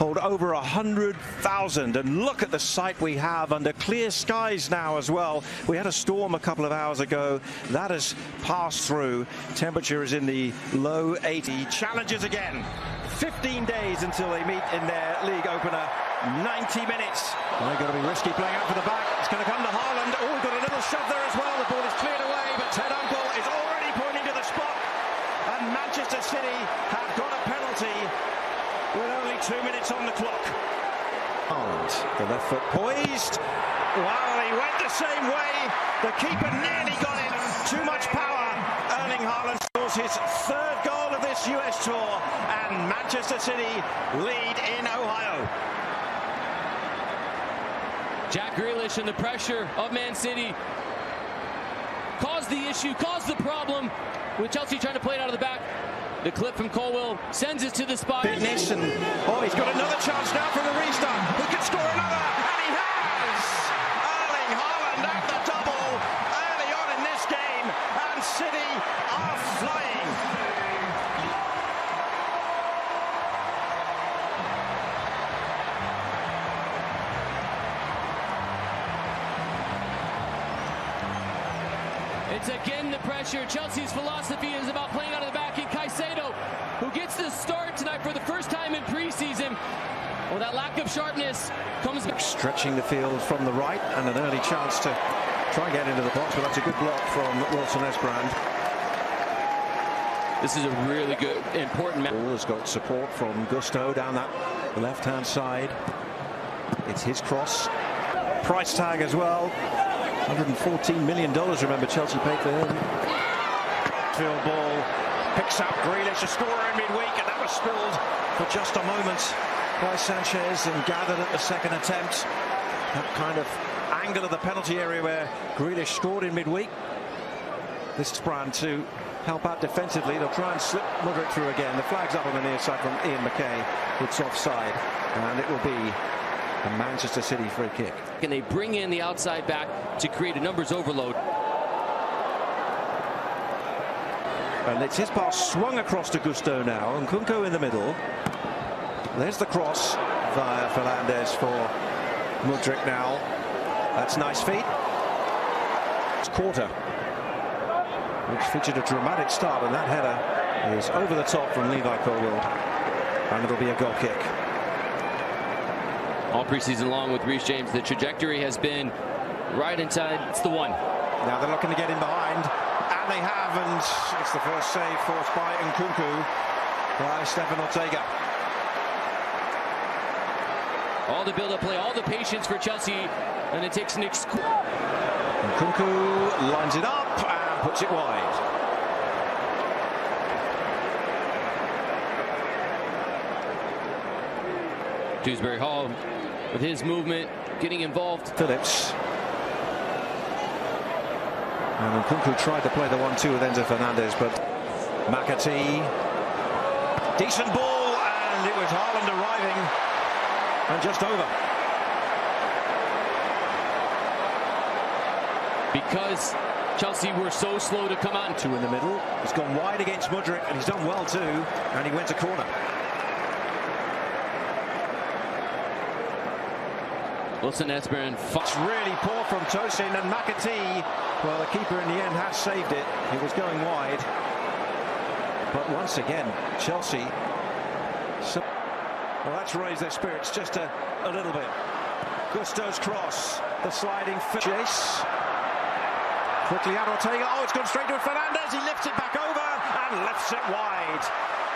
hold over 100,000. And look at the sight we have under clear skies now as well. We had a storm a couple of hours ago. That has passed through. Temperature is in the low 80. Challenges again. 15 days until they meet in their league opener. 90 minutes. They're going to be risky playing out for the back. It's going to come to Haaland. Oh, we've got a little shove there as well. The ball is cleared away, but Ted Uncle is already pointing to the spot. And Manchester City have got a penalty with only 2 minutes on the clock. Haaland, the left foot poised. Wow, he went the same way. The keeper nearly got it. Too much power. Erling Haaland scores his third goal of this US tour. And Manchester City lead in Ohio. Jack Grealish and the pressure of Man City caused the issue, caused the problem with Chelsea trying to play it out of the back. The clip from Colwill sends it to the spot. Fitness and he's got another chance now from the restart. He can score another, and he has! Erling Haaland at the double early on in this game, and City are flying. It's again the pressure. Chelsea's philosophy is about playing out of the back. And Caicedo, who gets the start tonight for the first time in preseason. Well, that lack of sharpness comes back. Stretching the field from the right, and an early chance to try and get into the box, but that's a good block from Wilson Esbrand. This is a really good, important match. Ball has got support from Gusto down that left-hand side. It's his cross. Price tag as well. $114 million, remember, Chelsea paid for him. Field ball, picks up Grealish, a scorer in midweek, and that was spilled for just a moment by Sanchez and gathered at the second attempt. That kind of angle of the penalty area where Grealish scored in midweek. This is Brand to help out defensively. They'll try and slip Mudryk through again. The flag's up on the near side from Ian McKay. It's offside, and it will be a Manchester City free kick. And they bring in the outside back to create a numbers overload. And it's his pass swung across to Gusto now, and Nkunku in the middle. There's the cross via Fernandes for Mudryk now. That's nice feet. It's Quarter, which featured a dramatic start, and that header is over the top from Levi Colwill, and it'll be a goal kick. All preseason long with Reece James, the trajectory has been right inside. It's the one. Now they're looking to get in behind, and they have, and it's the first save forced by Nkunku by Stefan Ortega. All the build-up play, all the patience for Chelsea, and it takes Nick. Nkunku lines it up and puts it wide. Dewsbury Hall with his movement, getting involved. Phillips. And Nkunku tried to play the 1-2 with Enzo Fernandez, but McAtee. Decent ball, and it was Haaland arriving and just over. Because Chelsea were so slow to come out. Two in the middle. He's gone wide against Mudryk, and he's done well too, and he went to corner. Wilson Esbrand. It's really poor from Tosin, and McAtee, well, the keeper in the end has saved it. It was going wide. But once again, Chelsea. Well, that's raised their spirits just a little bit. Gusto's cross, the sliding chase. Quickly out Ortega. Oh, it's gone straight to Fernandes. He lifts it back over and lifts it wide.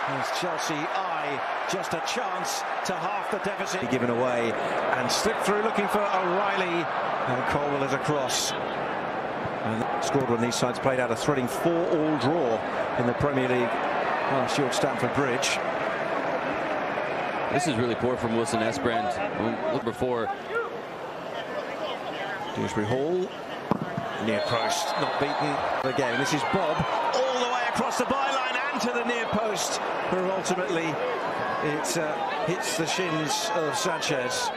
As Chelsea eye just a chance to half the deficit. Given away and slipped through looking for O'Reilly, and Colwill is across. And scored when these sides played out a thrilling 4-all draw in the Premier League last year at Stamford Bridge. This is really poor from Wilson Esbrand. Look before. Dewsbury Hall, near post, not beaten again. This is Bob all the way across the byline and to the near post, where ultimately it hits the shins of Sanchez.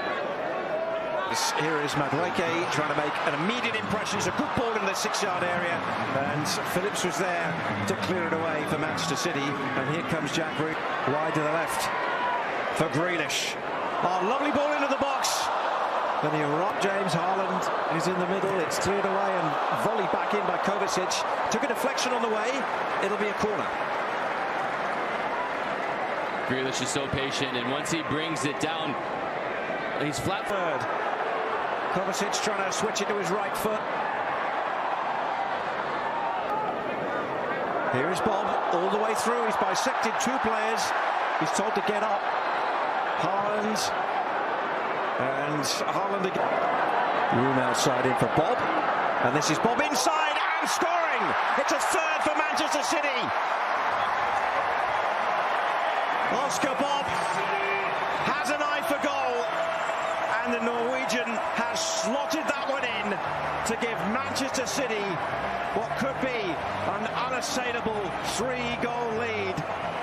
Here is Madueke trying to make an immediate impression. It's a good ball in the 6-yard area, and Phillips was there to clear it away for Manchester City. And here comes Jack Grealish wide to the left for Grealish. Oh, lovely ball into the box. Then he rocked James Haaland is in the middle. It's cleared away and volleyed back in by Kovacic. Took a deflection on the way. It'll be a corner. Grealish is so patient, and once he brings it down, he's flat. Third. Kovacic trying to switch it to his right foot. Here is Bob all the way through. He's bisected two players. He's told to get up. Haaland. And Haaland again. Room outside in for Bob. And this is Bob inside and scoring. It's a third for Manchester City. Oscar Bob has an eye for goal. And the Norwegian has slotted that one in to give Manchester City what could be an unassailable 3-goal lead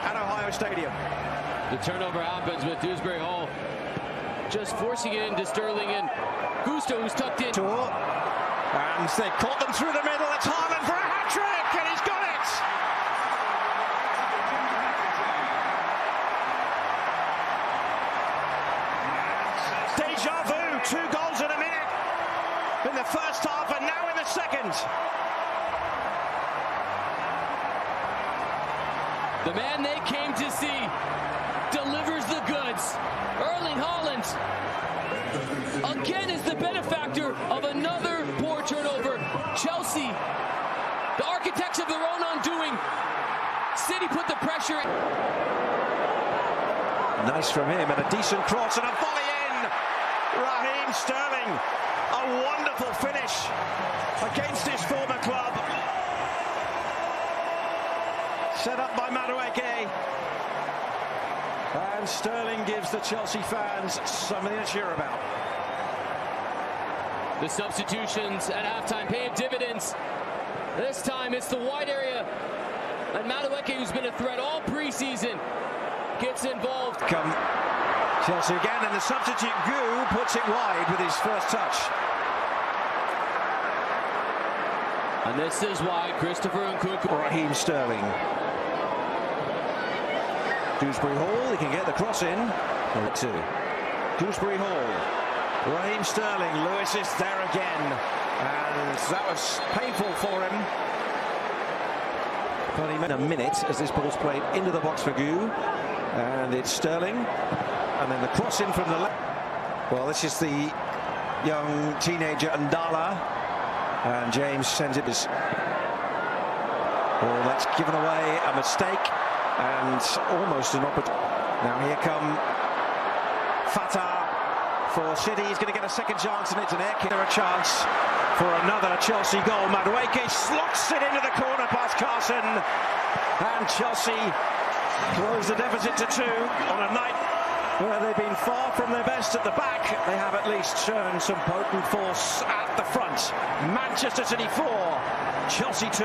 at Ohio Stadium. The turnover happens with Dewsbury Hall just forcing it into Sterling, and Gusto, who's tucked in. And they caught them through the middle. It's Haaland for a hat-trick, and he's got it! Deja vu, 2 goals in a minute in the first half and now in the second. The man they came to see delivers the goods. Erling Haaland again is the benefactor of another poor turnover. Chelsea, the architects of their own undoing. City put the pressure in. Nice from him, and a decent cross and a volley in. Raheem Sterling, a wonderful finish against his former club. Set up by Madueke. And Sterling gives the Chelsea fans something to cheer about. The substitutions at halftime pay dividends. This time it's the wide area. And Madueke, who's been a threat all preseason, gets involved. Come Chelsea again, and the substitute Gu puts it wide with his first touch. And this is why Christopher Nkunku. Raheem Sterling. Dewsbury Hall, he can get the cross in. 2. Dewsbury Hall. Raheem Sterling. Lewis is there again. And that was painful for him. But he made a minute as this ball's played into the box for Gu. And it's Sterling. And then the cross in from the left. Well, this is the young teenager Ndala. And James sends it as... Oh, that's given away a mistake. And almost an opportunity. Now here come Fatah for City. He's going to get a second chance, and it's an air kick. A chance for another Chelsea goal. Madueke slots it into the corner past Carson. And Chelsea close the deficit to 2 on a night where they've been far from their best at the back. They have at least shown some potent force at the front. Manchester City 4, Chelsea 2.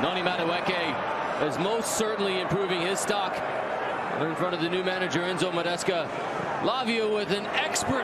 Noni Madueke is most certainly improving his stock in front of the new manager Enzo Maresca. Lavia with an expert